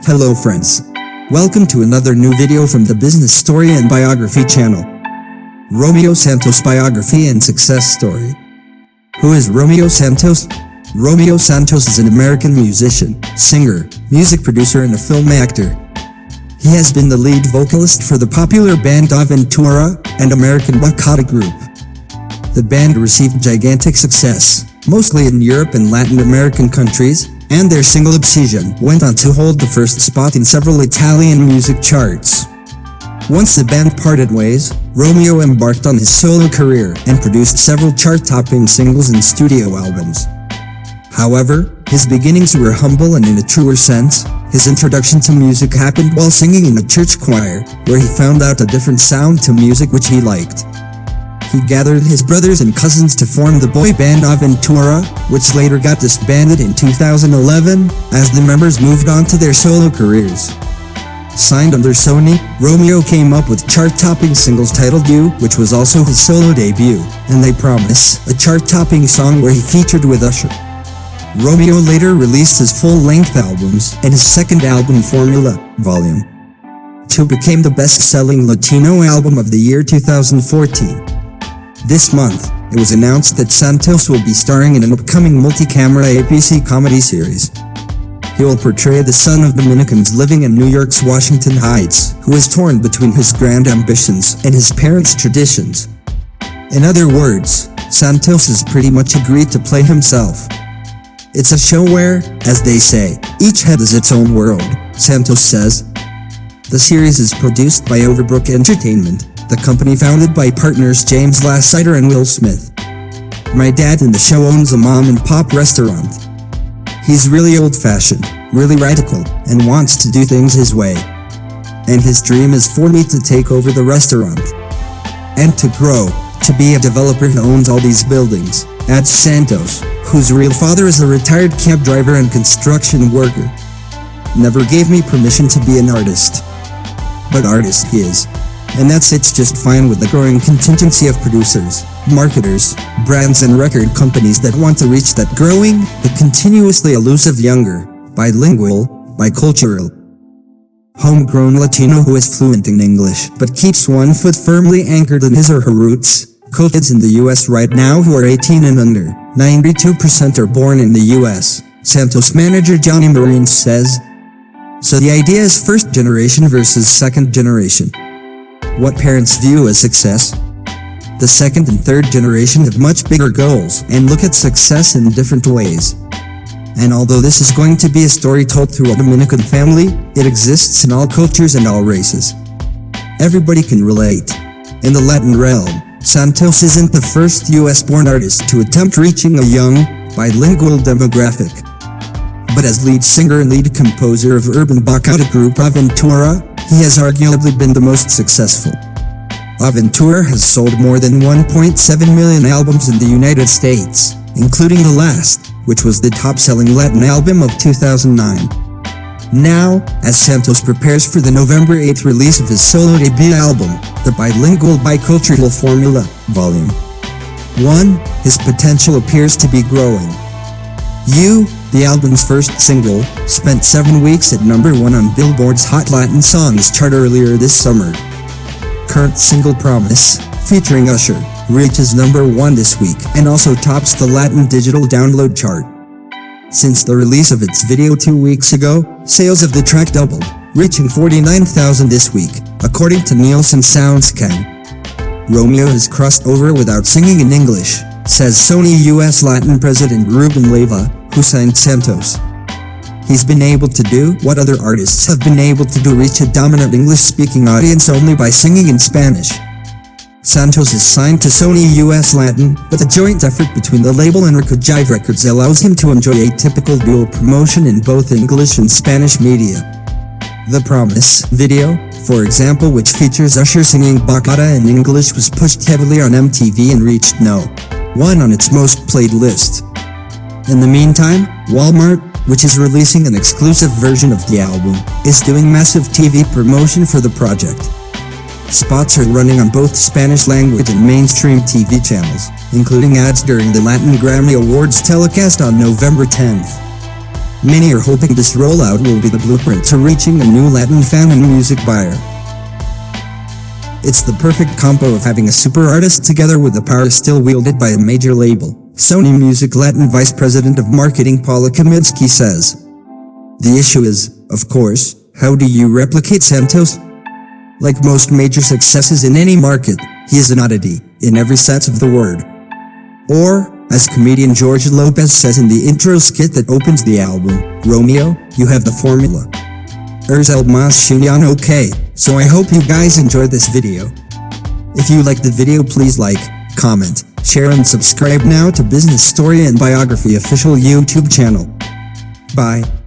Hello friends. Welcome to another new video from the Business Story and Biography channel. Romeo Santos Biography and Success Story. Who is Romeo Santos? Romeo Santos is an American musician, singer, music producer and a film actor. He has been the lead vocalist for the popular band Aventura and American Bachata group. The band received gigantic success, mostly in Europe and Latin American countries, and their single Obsession went on to hold the first spot in several Italian music charts. Once the band parted ways, Romeo embarked on his solo career and produced several chart-topping singles and studio albums. However, his beginnings were humble and in a truer sense. His introduction to music happened while singing in a church choir, where he found out a different sound to music which he liked. He gathered his brothers and cousins to form the boy band Aventura, which later got disbanded in 2011, as the members moved on to their solo careers. Signed under Sony, Romeo came up with chart-topping singles titled You, which was also his solo debut, and They Promise, a chart-topping song where he featured with Usher. Romeo later released his full-length albums, and his second album Formula, Volume 2 became the best-selling Latino album of the year 2014. This month, it was announced that Santos will be starring in an upcoming multi-camera APC comedy series. He will portray the son of Dominicans living in New York's Washington Heights, who is torn between his grand ambitions and his parents' traditions. In other words, Santos has pretty much agreed to play himself. It's a show where, as they say, each head is its own world, Santos says. The series is produced by Overbrook Entertainment, the company founded by partners James Lassiter and Will Smith. My dad in the show owns a mom-and-pop restaurant. He's really old-fashioned, really radical, and wants to do things his way. And his dream is for me to take over the restaurant. And to grow, to be a developer who owns all these buildings, adds Santos, whose real father is a retired cab driver and construction worker. Never gave me permission to be an artist. But artist he is. And it's just fine with the growing contingency of producers, marketers, brands and record companies that want to reach that growing, but continuously elusive younger, bilingual, bicultural, homegrown Latino who is fluent in English but keeps one foot firmly anchored in his or her roots. Kids in the US right now who are 18 and under, 92% are born in the US, Santos manager Johnny Marines says. So the idea is first generation versus second generation. What parents view as success? The second and third generation have much bigger goals and look at success in different ways. And although this is going to be a story told through a Dominican family, it exists in all cultures and all races. Everybody can relate. In the Latin realm, Santos isn't the first US-born artist to attempt reaching a young, bilingual demographic. But as lead singer and lead composer of urban Bachata group Aventura, he has arguably been the most successful. Aventura has sold more than 1.7 million albums in the United States, including the last, which was the top-selling Latin album of 2009. Now, as Santos prepares for the November 8th release of his solo debut album, the bilingual bicultural Formula, Volume 1, his potential appears to be growing. You, the album's first single, spent 7 weeks at number 1 on Billboard's Hot Latin Songs chart earlier this summer. Current single Promise, featuring Usher, reaches number 1 this week and also tops the Latin digital download chart. Since the release of its video 2 weeks ago, sales of the track doubled, reaching 49,000 this week, according to Nielsen SoundScan. Romeo has crossed over without singing in English, says Sony US Latin president Ruben Leyva, who signed Santos. He's been able to do what other artists have been able to do, reach a dominant English-speaking audience only by singing in Spanish. Santos is signed to Sony US Latin, but the joint effort between the label and Jive Records allows him to enjoy a typical dual promotion in both English and Spanish media. The Promise video, for example, which features Usher singing Bachata in English, was pushed heavily on MTV and reached No. 1 on its most played list. In the meantime, Walmart, which is releasing an exclusive version of the album, is doing massive TV promotion for the project. Spots are running on both Spanish language and mainstream TV channels, including ads during the Latin Grammy Awards telecast on November 10th. Many are hoping this rollout will be the blueprint to reaching a new Latin fan and music buyer. It's the perfect combo of having a super artist together with the power still wielded by a major label, Sony Music Latin Vice President of Marketing Paula Kaminsky says. The issue is, of course, how do you replicate Santos? Like most major successes in any market, he is an oddity, in every sense of the word. Or, as comedian George Lopez says in the intro skit that opens the album, Romeo, you have the formula. El más union okay, so I hope you guys enjoyed this video. If you liked the video, please like, comment, share and subscribe now to Business Story and Biography official YouTube channel. Bye.